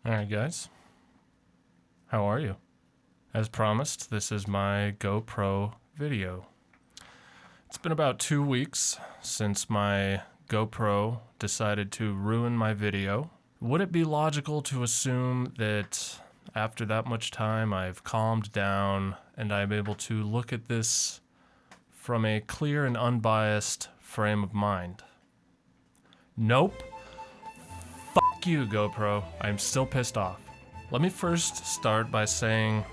Alright guys, how are you? As promised, this is my GoPro video. It's been about 2 weeks since my GoPro decided to ruin my video. Would it be logical to assume that after that much time I've calmed down and I'm able to look at this from a clear and unbiased frame of mind? Nope. Fuck you, GoPro. I'm still pissed off. Let me first start by saying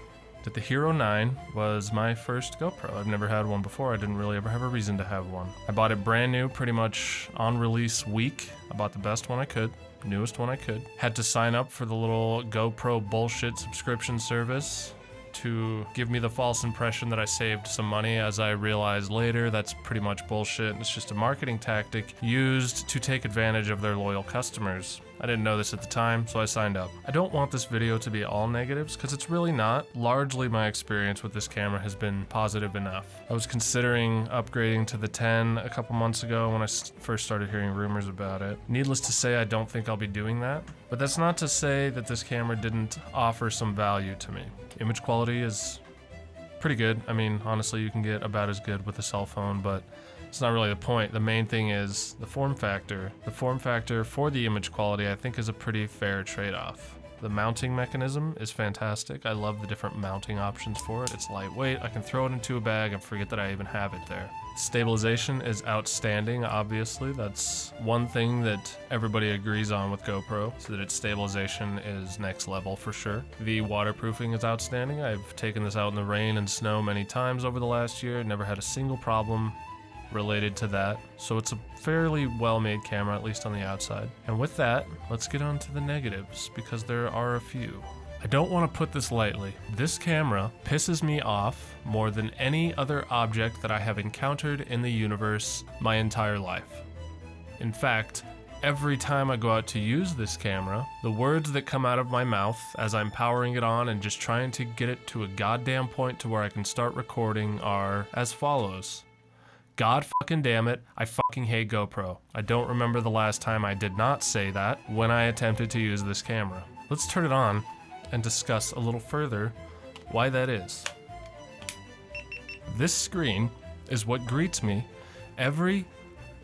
that the Hero 9 was my first GoPro. I've never had one before. I didn't really ever have a reason to have one. I bought it brand new pretty much on release week. I bought the best one I could, newest one I could. Had to sign up for the little GoPro bullshit subscription service to give me the false impression that I saved some money. As I realized later, that's pretty much bullshit. It's just a marketing tactic used to take advantage of their loyal customers. I didn't know this at the time, so I signed up. I don't want this video to be all negatives, because it's really not. Largely my experience with this camera has been positive enough. I was considering upgrading to the 10 a couple months ago when I first started hearing rumors about it. Needless to say, I don't think I'll be doing that. But that's not to say that this camera didn't offer some value to me. Image quality is pretty good. I mean, honestly, you can get about as good with a cell phone, but it's not really the point. The main thing is the form factor. The form factor for the image quality, I think, is a pretty fair trade-off. The mounting mechanism is fantastic. I love the different mounting options for it. It's lightweight. I can throw it into a bag and forget that I even have it there. Stabilization is outstanding, obviously. That's one thing that everybody agrees on with GoPro, so that its stabilization is next level for sure. The waterproofing is outstanding. I've taken this out in the rain and snow many times over the last year, never had a single problem related to that. So it's a fairly well-made camera, at least on the outside. And with that, let's get on to the negatives, because there are a few. I don't want to put this lightly. This camera pisses me off more than any other object that I have encountered in the universe my entire life. In fact, every time I go out to use this camera, the words that come out of my mouth as I'm powering it on and just trying to get it to a goddamn point to where I can start recording are as follows. God fucking damn it, I fucking hate GoPro. I don't remember the last time I did not say that when I attempted to use this camera. Let's turn it on and discuss a little further why that is. This screen is what greets me every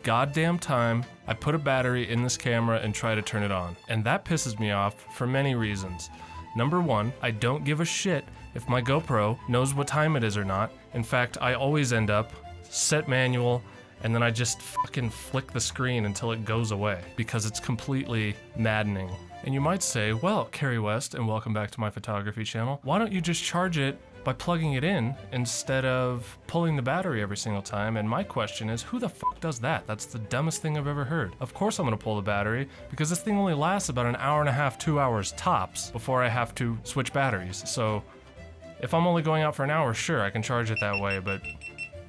goddamn time I put a battery in this camera and try to turn it on. And that pisses me off for many reasons. Number one, I don't give a shit if my GoPro knows what time it is or not. In fact, I always end up set manual, and then I just fucking flick the screen until it goes away, because it's completely maddening. And you might say, well, Kerry West, and welcome back to my photography channel, why don't you just charge it by plugging it in instead of pulling the battery every single time? And my question is, who the fuck does that? That's the dumbest thing I've ever heard. Of course I'm gonna pull the battery, because this thing only lasts about an hour and a half, 2 hours tops before I have to switch batteries. So if I'm only going out for an hour, sure, I can charge it that way, but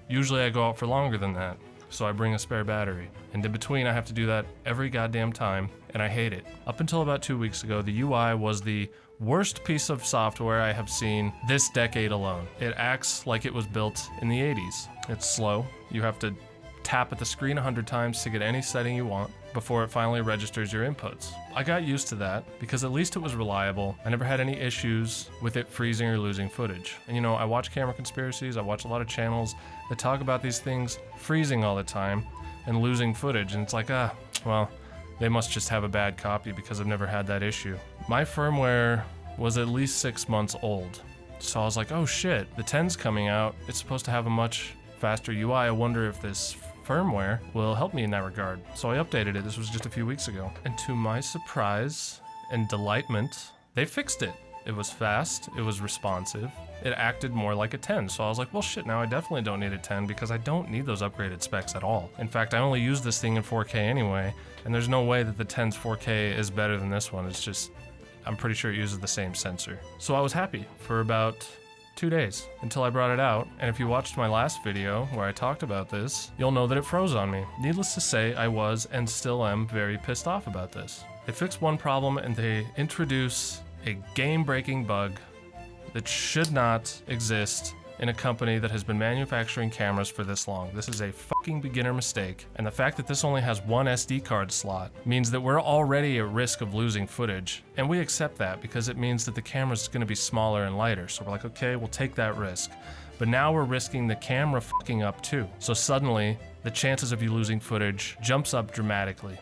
usually I go out for longer than that, so I bring a spare battery. And in between, I have to do that every goddamn time, and I hate it. Up until about 2 weeks ago, the UI was the worst piece of software I have seen this decade alone. It acts like it was built in the 80s. It's slow. You have to tap at the screen 100 times to get any setting you want before it finally registers your inputs. I got used to that because at least it was reliable. I never had any issues with it freezing or losing footage. And you know, I watch camera conspiracies, I watch a lot of channels that talk about these things freezing all the time and losing footage, and it's like, well, they must just have a bad copy because I've never had that issue. My firmware was at least 6 months old, so I was like, oh shit, the 10's coming out, it's supposed to have a much faster UI, I wonder if this firmware will help me in that regard. So I updated it. This was just a few weeks ago. And to my surprise and delightment, they fixed it. It was fast, it was responsive, it acted more like a 10. So I was like, well shit, now I definitely don't need a 10 because I don't need those upgraded specs at all. In fact, I only use this thing in 4K anyway, and there's no way that the 10's 4K is better than this one. It's just, I'm pretty sure it uses the same sensor. So I was happy for about 2 days until I brought it out, and if you watched my last video where I talked about this, you'll know that it froze on me. Needless to say, I was and still am very pissed off about this. They fixed one problem and they introduce a game-breaking bug that should not exist in a company that has been manufacturing cameras for this long. This is a fucking beginner mistake, and the fact that this only has one SD card slot means that we're already at risk of losing footage, and we accept that because it means that the camera's gonna be smaller and lighter, so we're like, okay, we'll take that risk. But now we're risking the camera fucking up too. So suddenly, the chances of you losing footage jumps up dramatically.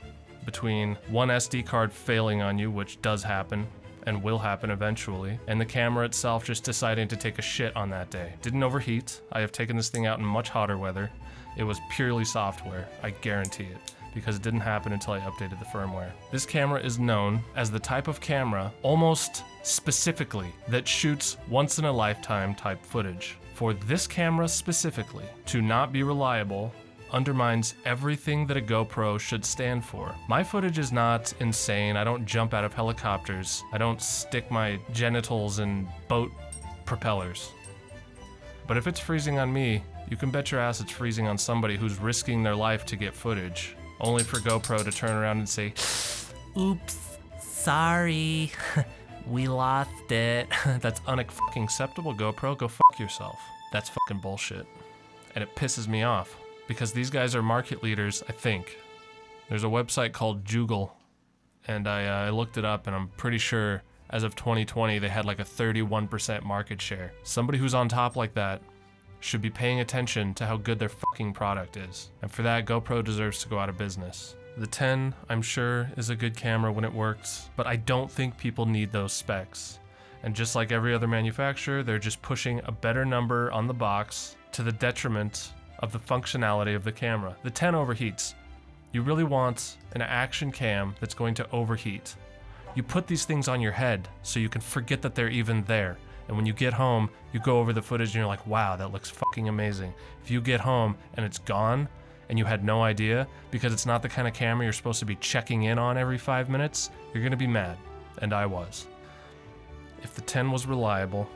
Between one SD card failing on you, which does happen, and will happen eventually, and the camera itself just deciding to take a shit on that day. Didn't overheat. I have taken this thing out in much hotter weather. It was purely software, I guarantee it, because it didn't happen until I updated the firmware. This camera is known as the type of camera, almost specifically, that shoots once in a lifetime type footage. For this camera specifically to not be reliable undermines everything that a GoPro should stand for. My footage is not insane. I don't jump out of helicopters. I don't stick my genitals in boat propellers. But if it's freezing on me, you can bet your ass it's freezing on somebody who's risking their life to get footage, only for GoPro to turn around and say, "Oops, sorry, we lost it." That's unfucking acceptable, GoPro. Go fuck yourself. That's fucking bullshit. And it pisses me off. Because these guys are market leaders, I think. There's a website called Jugal, and I looked it up, and I'm pretty sure as of 2020 they had like a 31% market share. Somebody who's on top like that should be paying attention to how good their fucking product is. And for that, GoPro deserves to go out of business. The 10, I'm sure, is a good camera when it works, but I don't think people need those specs. And just like every other manufacturer, they're just pushing a better number on the box to the detriment of the functionality of the camera. The 10 overheats. You really want an action cam that's going to overheat. You put these things on your head so you can forget that they're even there. And when you get home, you go over the footage and you're like, wow, that looks fucking amazing. If you get home and it's gone and you had no idea because it's not the kind of camera you're supposed to be checking in on every 5 minutes, you're gonna be mad. And I was. If the 10 was reliable,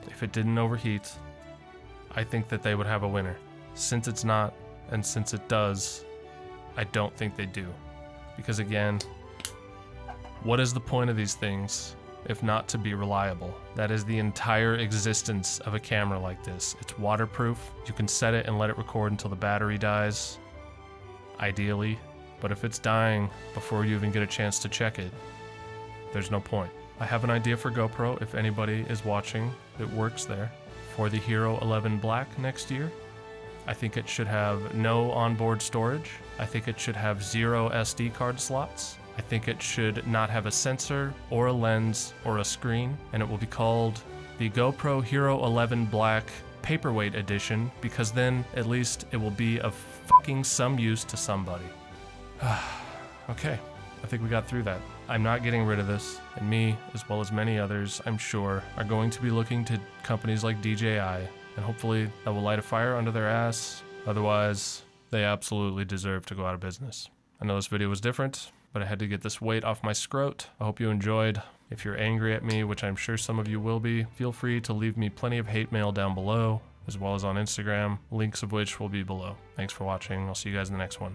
if it didn't overheat, I think that they would have a winner. Since it's not, and since it does, I don't think they do. Because again, what is the point of these things if not to be reliable? That is the entire existence of a camera like this. It's waterproof. You can set it and let it record until the battery dies, ideally. But if it's dying before you even get a chance to check it, there's no point. I have an idea for GoPro, if anybody is watching that works there, for the Hero 11 Black next year. I think it should have no onboard storage. I think it should have 0 SD card slots. I think it should not have a sensor or a lens or a screen, and it will be called the GoPro Hero 11 Black Paperweight Edition, because then at least it will be of fucking some use to somebody. Okay, I think we got through that. I'm not getting rid of this, and me, as well as many others, I'm sure, are going to be looking to companies like DJI, and hopefully that will light a fire under their ass. Otherwise, they absolutely deserve to go out of business. I know this video was different, but I had to get this weight off my scrot. I hope you enjoyed. If you're angry at me, which I'm sure some of you will be, feel free to leave me plenty of hate mail down below, as well as on Instagram, links of which will be below. Thanks for watching. I'll see you guys in the next one.